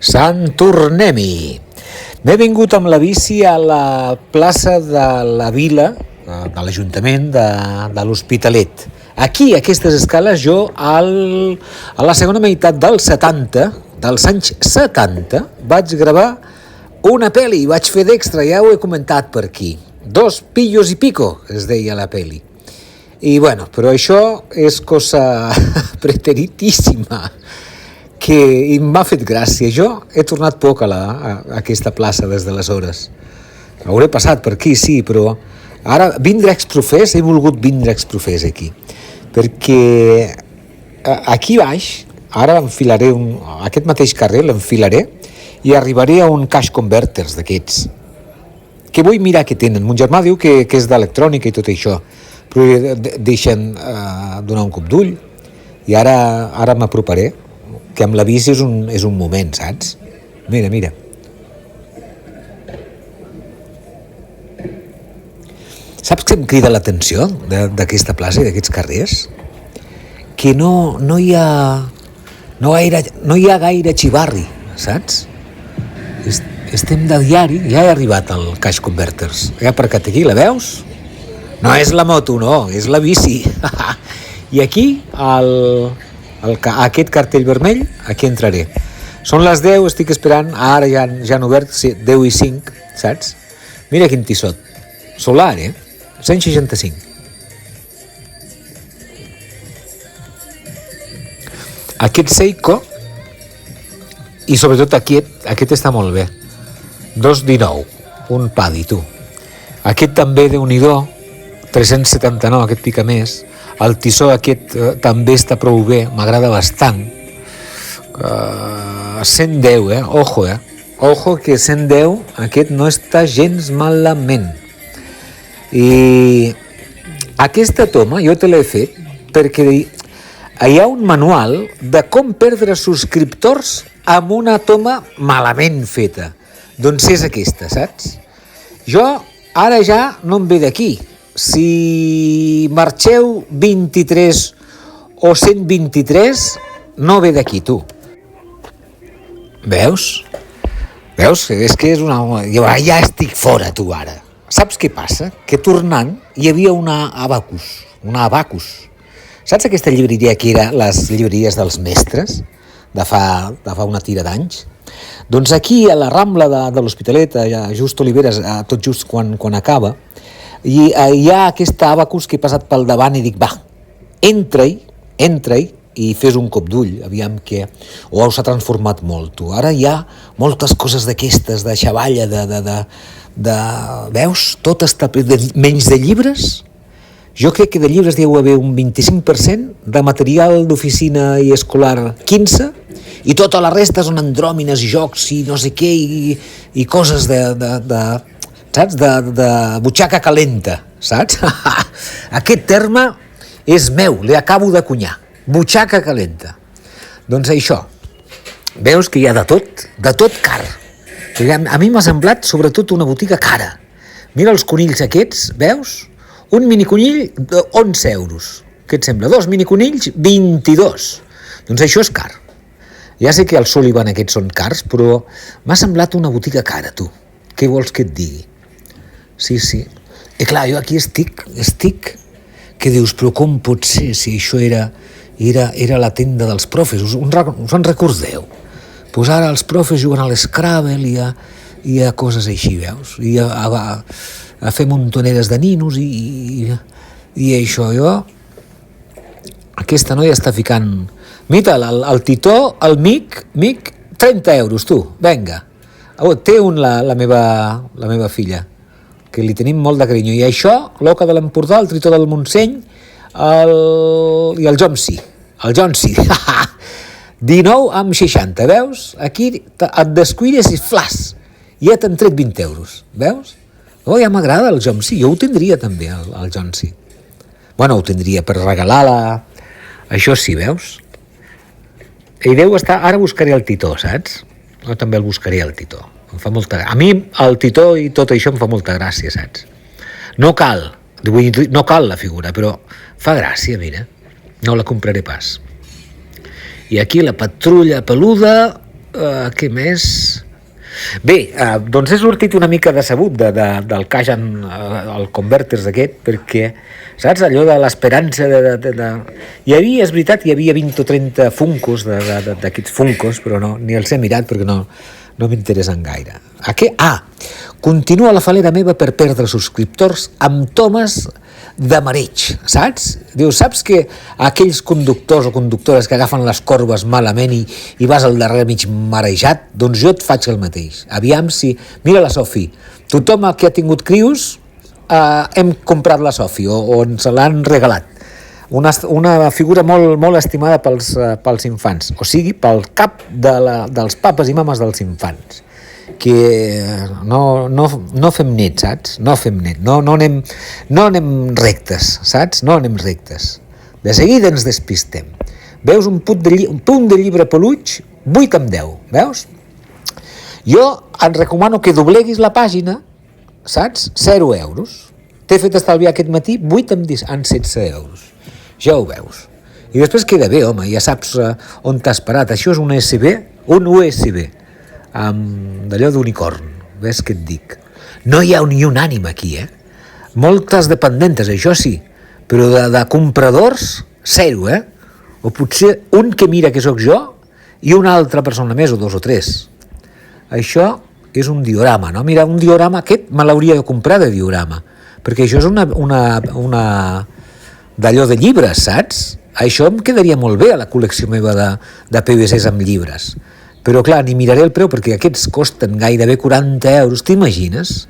Sant Tornem-hi! M'he vingut amb la bici a la plaça de la Vila, de l'Ajuntament de l'Hospitalet. Aquí, a aquestes escales, jo a la segona meitat dels anys 70, vaig gravar una pel·li, vaig fer d'extra, ja ho he comentat per aquí. 2 pillos y pico, es deia la pel·li. I bueno, però això és cosa preteritíssima, que m'ha fet gràcia. Jo he tornat poc a aquesta plaça des d'aleshores. Hauré passat per aquí, sí, però ara vindre exprofés, he volgut vindre exprofés aquí, perquè aquí baix, ara enfilaré aquest mateix carrer l'enfilaré i arribaré a un cash converters d'aquests, que vull mirar què tenen. Mon germà diu que és d'electrònica i tot això, però deixen donar un cop d'ull, i ara m'aproparé, que amb la bici és un moment, saps? Mira. Saps què em crida l'atenció d'aquesta plaça i d'aquests carrers? Que no hi ha gaire xivarri, saps? Estem de diari, ja he arribat al Cash Converters. He aparcat aquí, la veus? No és la moto, no, és la bici. I aquí, aquest cartell vermell, aquí entraré. Són les 10, estic esperant, ara ja han obert, 10 i 5, saps? Mira quin tissot. Solar, 165. Aquest Seiko, i sobretot aquest està molt bé. 2,19, un padi, tu. Aquest també, Déu-n'hi-do, 379, aquest pica més. El tissó aquest també està prou bé, m'agrada bastant. 110, Ojo que 110, aquest no està gens malament. I aquesta toma jo te l'he fet perquè hi ha un manual de com perdre subscriptors amb una toma malament feta. Doncs és aquesta, saps? Jo ara ja no em ve d'aquí. Si marxeu 23 o 123, no ve d'aquí, tu. Veus? És que és una... Ja estic fora, tu, ara. Saps què passa? Que tornant hi havia una Abacus. Saps aquesta llibreria que era les llibreries dels mestres de fa una tira d'anys? Doncs aquí, a la Rambla de l'Hospitalet, just Oliveres, tot just quan acaba, i hi ha aquesta Abacus que he passat pel davant i dic, va, entra-hi i fes un cop d'ull, aviam què... O s'ha transformat molt, tu. Ara hi ha moltes coses d'aquestes, de xavalla, veus? Tot està... Menys de llibres? Jo crec que de llibres deu haver un 25%, de material d'oficina i escolar 15%, i tota la resta són andròmines, jocs i no sé què, i coses saps? De butxaca calenta, saps? Aquest terme és meu, l'acabo de cunyar. Butxaca calenta. Doncs això, veus que hi ha de tot car. A mi m'ha semblat sobretot una botiga cara. Mira els conills aquests, veus? Un miniconill, 11 euros. Què et sembla? 2 miniconills, 22. Doncs això és car. Ja sé que els Sullivan aquests són cars, però m'ha semblat una botiga cara, tu. Què vols que et digui? Sí. I clar, jo aquí estic, que dius, però com pot ser si això era la tenda dels profes? Us en recordeu? Doncs ara els profes juguen a l'Scrabble i a coses així, veus? I a fer montoneres de ninos i això. Jo, aquesta noia està ficant... Mira, el Titó, el Mic, 30 euros, tu, venga. Té la meva filla, que li tenim molt de carinyo. I això, l'Oca de l'Empordà, el Tritó del Montseny i el Jonsi. 19,60, veus? Aquí et descuides i flas, ja t'han tret 20 euros, veus? Ja m'agrada el Jonsi, jo ho tindria també, el Jonsi. Bueno, ho tindria per regalar Això sí, veus? I deu estar... Ara buscaré el Titó, saps? Jo també el buscaré, el Titó. Em fa molta... A mi el Titó i tot això em fa molta gràcia, saps? No cal la figura, però fa gràcia, mira. No la compraré pas. I aquí la patrulla peluda, Què més? Bé, doncs he sortit una mica decebut del Cajan, el Converters aquest, perquè, saps, allò de l'esperança Hi havia, és veritat, hi havia 20 o 30 Funkos d'aquests Funkos, però no, ni els he mirat perquè no m'interessen gaire. Continua la falera meva per perdre subscriptors amb tomes de mareig, saps? Dius, saps que aquells conductors o conductores que agafen les corbes malament i vas al darrere mig marejat, doncs jo et faig el mateix. Aviam si... Mira la Sofi, tothom que ha tingut crios hem comprat la Sofi o ens l'han regalat. Una figura molt estimada pels infants, o sigui, pel cap dels papes i mames dels infants, que no fem net, saps? No fem net, no anem rectes, saps? No anem rectes. De seguida ens despistem. Veus un punt de llibre peluig, 8 amb 10, veus? Jo et recomano que dobleguis la pàgina, saps? 0 euros. T'he fet estalviar aquest matí 8 amb 16 euros. Ja ho veus. I després queda bé, home, ja saps on t'has parat. Això és un USB, d'allò d'unicorn, ves què et dic. No hi ha ni un ànim aquí, moltes dependentes, això sí, però de compradors, 0, o potser un que mira que sóc jo i una altra persona més, o 2 o 3. Això és un diorama, no? Mira, un diorama aquest me l'hauria de comprar de diorama, perquè això és una d'allò de llibres, saps? Això em quedaria molt bé a la col·lecció meva de PVCs amb llibres. Però clar, ni miraré el preu perquè aquests costen gairebé 40 euros, t'imagines?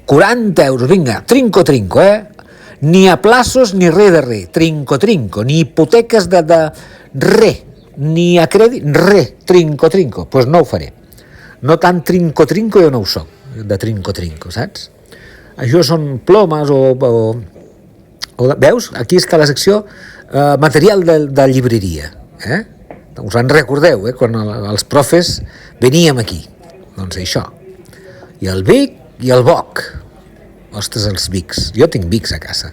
40 euros, vinga, trinco, Ni a plaços ni res de res, trinco, ni hipoteques de res, ni a crèdit, res, trinco. Doncs no ho faré. No tant trinco, jo no ho soc, de trinco, saps? Això són plomes o veus? Aquí està la secció material de llibreria, Us en recordeu, quan els profes veníem aquí? Doncs això. I el Vic i el Boc. Ostres, els Vics. Jo tinc Vics a casa.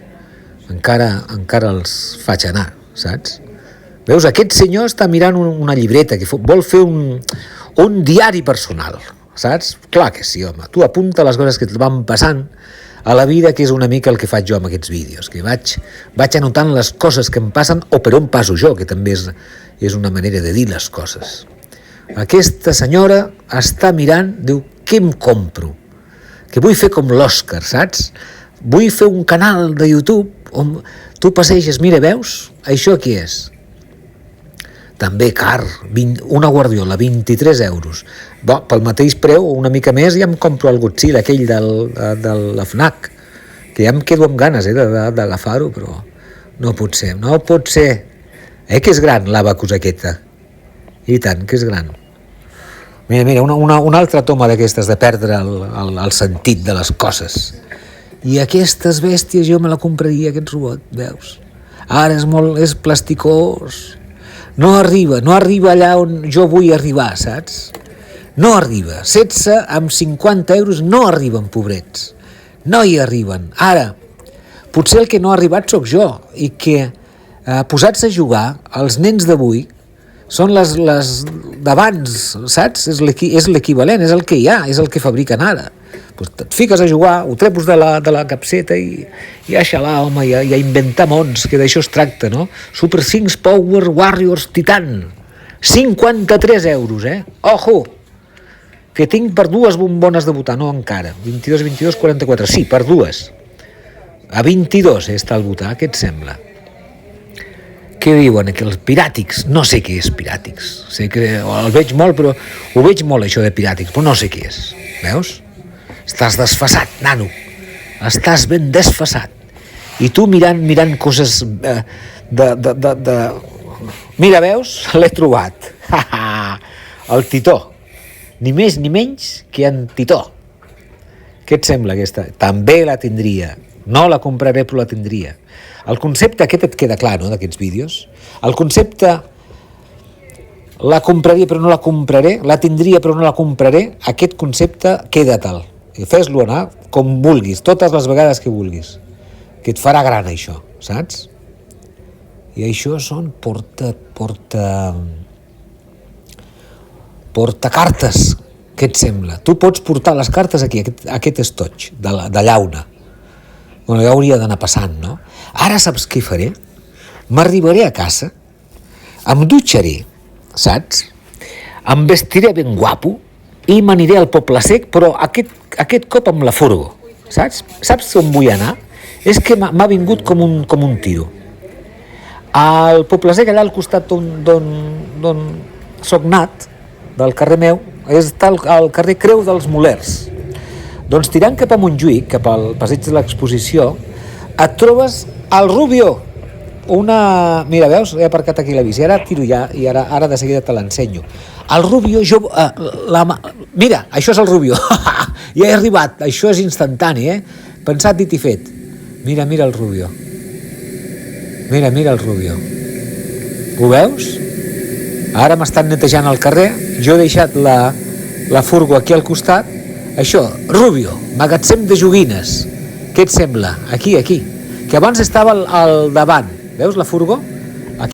Encara els faig anar, saps? Veus, aquest senyor està mirant una llibreta, que vol fer un diari personal, saps? Clar que sí, home. Tu apunta les coses que et van passant a la vida, que és una mica el que faig jo amb aquests vídeos, que vaig anotant les coses que em passen o per on passo jo, que també és una manera de dir les coses. Aquesta senyora està mirant, diu, què em compro? Que vull fer com l'Òscar, saps? Vull fer un canal de YouTube on tu passeges, mira, veus? Això què és? També car, una Guardiola, 23 euros. Bo, pel mateix preu, una mica més, ja em compro el Godzilla, aquell de la FNAC, que ja em quedo amb ganes d'agafar-ho, però no pot ser. Que és gran l'Abacus aquesta. I tant, que és gran. Mira, una altra toma d'aquestes de perdre el sentit de les coses. I aquestes bèsties jo me la compraria, aquest robot, veus? Ara és plasticós. No arriba allà on jo vull arribar, saps? No arriba. 16 amb 50 euros no arriben, pobrets. No hi arriben. Ara, potser el que no ha arribat sóc jo i que posats a jugar, els nens d'avui són les d'abans, saps? És l'equivalent, és el que hi ha, és el que fabriquen ara. Pues et fiques a jugar, ho trepos de la capseta i a xalar, home, i a inventar mons, que d'això es tracta, no? Super Things Power Warriors Titan, 53 euros, Ojo! Que tinc per 2 bombones de butà, no encara, 22, 44, sí, per 2. A 22 està el butà, què et sembla? Què diuen aquí, els piràtics? No sé què és piràtics, sé que el veig molt, però ho veig molt això de piràtics, però no sé què és, veus? Estàs desfasat, nano, estàs ben desfasat. I tu mirant coses Mira, veus? L'he trobat. El Titó. Ni més ni menys que en Titó. Què et sembla aquesta? També la tindria. No la compraré, però la tindria. El concepte aquest et queda clar, no?, d'aquests vídeos. El concepte la compraria però no la compraré, la tindria però no la compraré, aquest concepte queda tal. Fes-lo anar com vulguis, totes les vegades que vulguis, que et farà gran això, saps? I això són porta porta cartes. Què et sembla? Tu pots portar les cartes aquí, aquest estoig de llauna. Bueno, ja hauria d'anar passant, no? Ara saps què faré? M'arribaré a casa, em dutxaré, saps? Em vestiré ben guapo i m'aniré al Poble Sec, però aquest cop amb la furgo, saps? Saps on vull anar? És que m'ha vingut com un tiro. Al Poble Sec, allà al costat d'on soc nat, del carrer meu, està al carrer Creu dels Molers. Doncs tirant cap a Montjuïc, cap al passeig de l'exposició, et trobes el Rubio. Mira, veus? He aparcat aquí la bici. Ara tiro ja i ara de seguida te l'ensenyo. El Rubio, mira, això és el Rubio. Ja he arribat, això és instantani, Pensat, dit i fet. Mira el Rubio. Mira el Rubio. Ho veus? Ara m'estan netejant el carrer, jo he deixat la furgo aquí al costat. Això, Rubio, magatzem de joguines. Què et sembla? Aquí, que abans estava al davant. Veus la furgo? Aquí.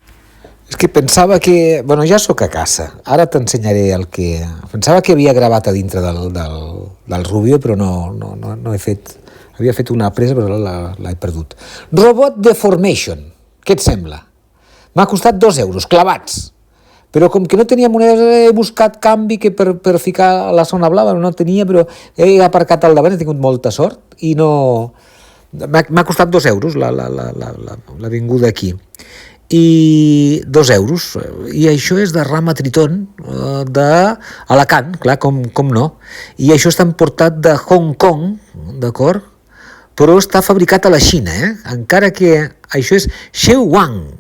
És que pensava que... Bueno, ja sóc a casa, ara t'ensenyaré el que... Pensava que havia gravat a dintre del Rubio, però no he fet... Havia fet una presa, però l'he perdut. Robot Deformation, què et sembla? M'ha costat 2 euros, clavats. Però com que no tenia monedes, he buscat canvi que per ficar a la zona blava, no tenia, però he aparcat al davant, he tingut molta sort, i no... M'ha costat 2 euros la vinguda aquí. I 2 euros. I això és de Rama Triton, d'Alacant, clar, com no. I això està importat de Hong Kong, d'acord? Però està fabricat a la Xina, encara que això és Shewang.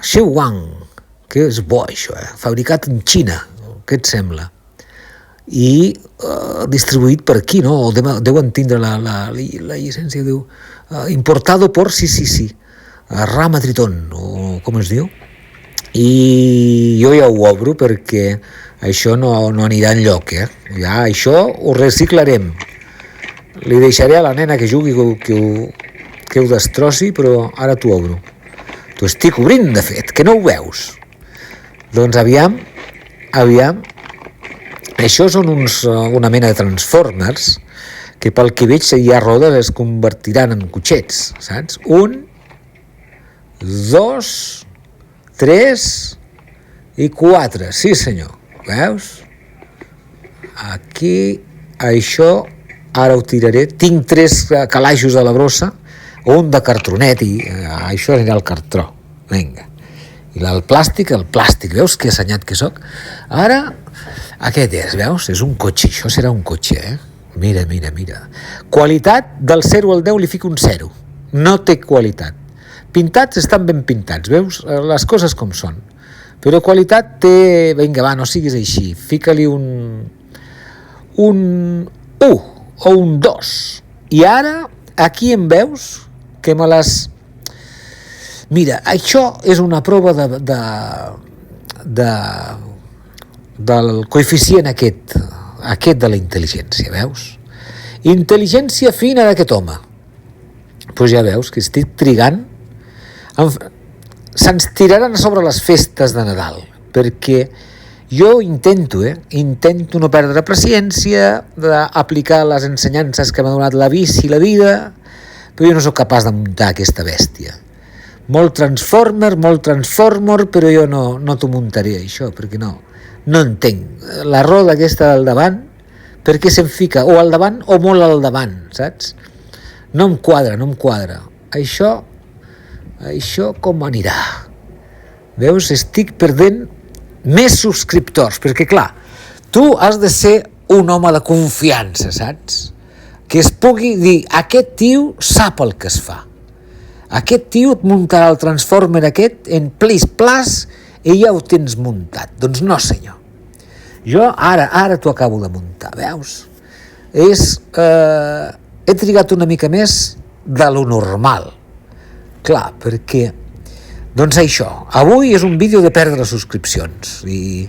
Shewang. Que és bo, això, fabricat en Xina, què et sembla? I distribuït per aquí, no? O deuen tindre la llicència, diu, importado por, sí, Rama Triton, o com es diu? I jo ja ho obro perquè això no anirà enlloc, Ja, això ho reciclarem. Li deixaré a la nena que jugui, que ho destrossi, però ara t'ho obro. T'ho estic obrint, de fet, que no ho veus? Doncs aviam, això són una mena de transformers que pel que veig hi ha rodes es convertiran en cotxets, saps? 1, 2, 3 i 4, sí senyor, veus? Aquí, això, ara ho tiraré, tinc 3 calaixos a la brossa, un de cartronet i això anirà al cartró, vinga. I el plàstic, veus que assenyat que soc? Ara, aquest és, veus? És un cotxe, això serà un cotxe, Mira. Qualitat, del 0 al 10 li fico un 0. No té qualitat. Pintats estan ben pintats, veus? Les coses com són. Però qualitat té... Vinga, va, no siguis així. Fica-li un 1 o un 2. I ara, aquí em veus que me les... Mira, això és una prova del coeficient aquest de la intel·ligència, veus? Intel·ligència fina d'aquest home. Doncs ja veus que estic trigant. Se'ns tiraran a sobre les festes de Nadal, perquè jo intento no perdre paciència, d'aplicar les ensenyances que m'ha donat la bici i la vida, però jo no sóc capaç de muntar aquesta bèstia. Molt transformer, però jo no t'ho muntaré, això, perquè no entenc. La roda aquesta del davant, per què se'm fica o al davant o molt al davant, saps? No em quadra. Això com anirà? Veus, estic perdent més subscriptors, perquè clar, tu has de ser un home de confiança, saps? Que es pugui dir, aquest tio sap el que es fa. Aquest tio et muntarà el transformer aquest en plis-plas i ja ho tens muntat. Doncs no, senyor. Jo ara t'ho acabo de muntar, veus? He trigat una mica més de lo normal. Clar, perquè... Doncs això, avui és un vídeo de perdre subscripcions i,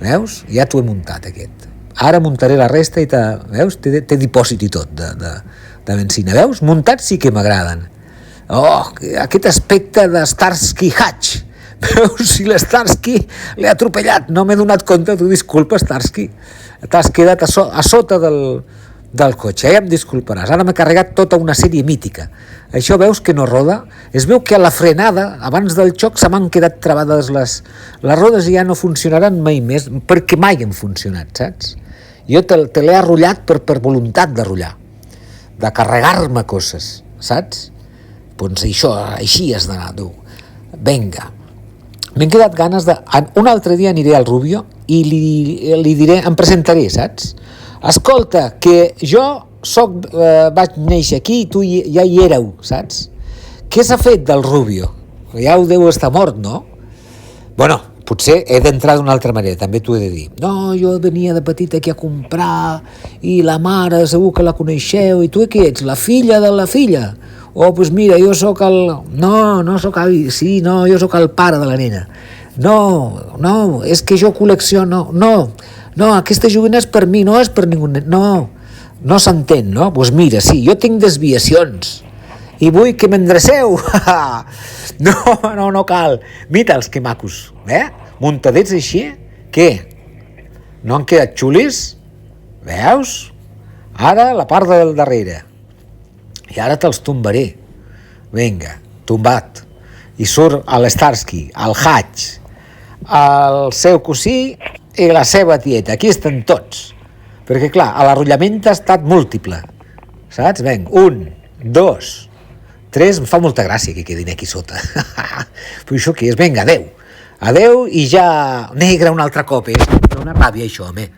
veus, ja t'ho he muntat aquest. Ara muntaré la resta i veus, té dipòsit i tot de benzina, veus? Muntats sí que m'agraden. Oh, aquest aspecte de Starsky Hatch, Veus, si l'Starsky l'he atropellat, no m'he donat compte, tu disculpa, Starsky, t'has quedat a sota del cotxe, ja em disculparàs, ara m'he carregat tota una sèrie mítica. Això veus que no roda? Es veu que a la frenada, abans del xoc, se m'han quedat travades les rodes i ja no funcionaran mai més, perquè mai han funcionat, saps? Jo te l'he arrullat per voluntat d'arrullar, de carregar-me coses, saps? Doncs això, així has d'anar, tu. Vinga. M'han quedat ganes de... Un altre dia aniré al Rubio i li diré, em presentaré, saps? Escolta, que jo vaig néixer aquí i tu ja hi éreu, saps? Què s'ha fet del Rubio? Ja ho deu estar mort, no? Bueno, potser he d'entrar d'una altra manera, també t'ho he de dir. No, jo venia de petit aquí a comprar i la mare segur que la coneixeu i tu qui ets? La filla de la filla? Oh, doncs mira, jo sóc el... No sóc avi, sí, no, jo sóc el pare de la nena. No, és que jo col·lecciono... No, aquesta joguina és per mi, no és per ningú... No s'entén, no? Doncs mira, sí, jo tinc desviacions i vull que m'endreceu. No cal. Mira'ls, que macos, muntadets així, què? No han quedat xulis? Veus? Ara la part del darrere. I ara te'ls tombaré. Vinga, tombat. I surt l'Starsky, el Hatch, el seu cosí i la seva tieta. Aquí estan tots. Perquè, clar, l'arrotllament ha estat múltiple. Saps? Vinga, 1, 2, 3, em fa molta gràcia que quedin aquí sota. Però això què és? Vinga, adeu. Adeu i ja negre un altre cop. Una ràbia, això, home.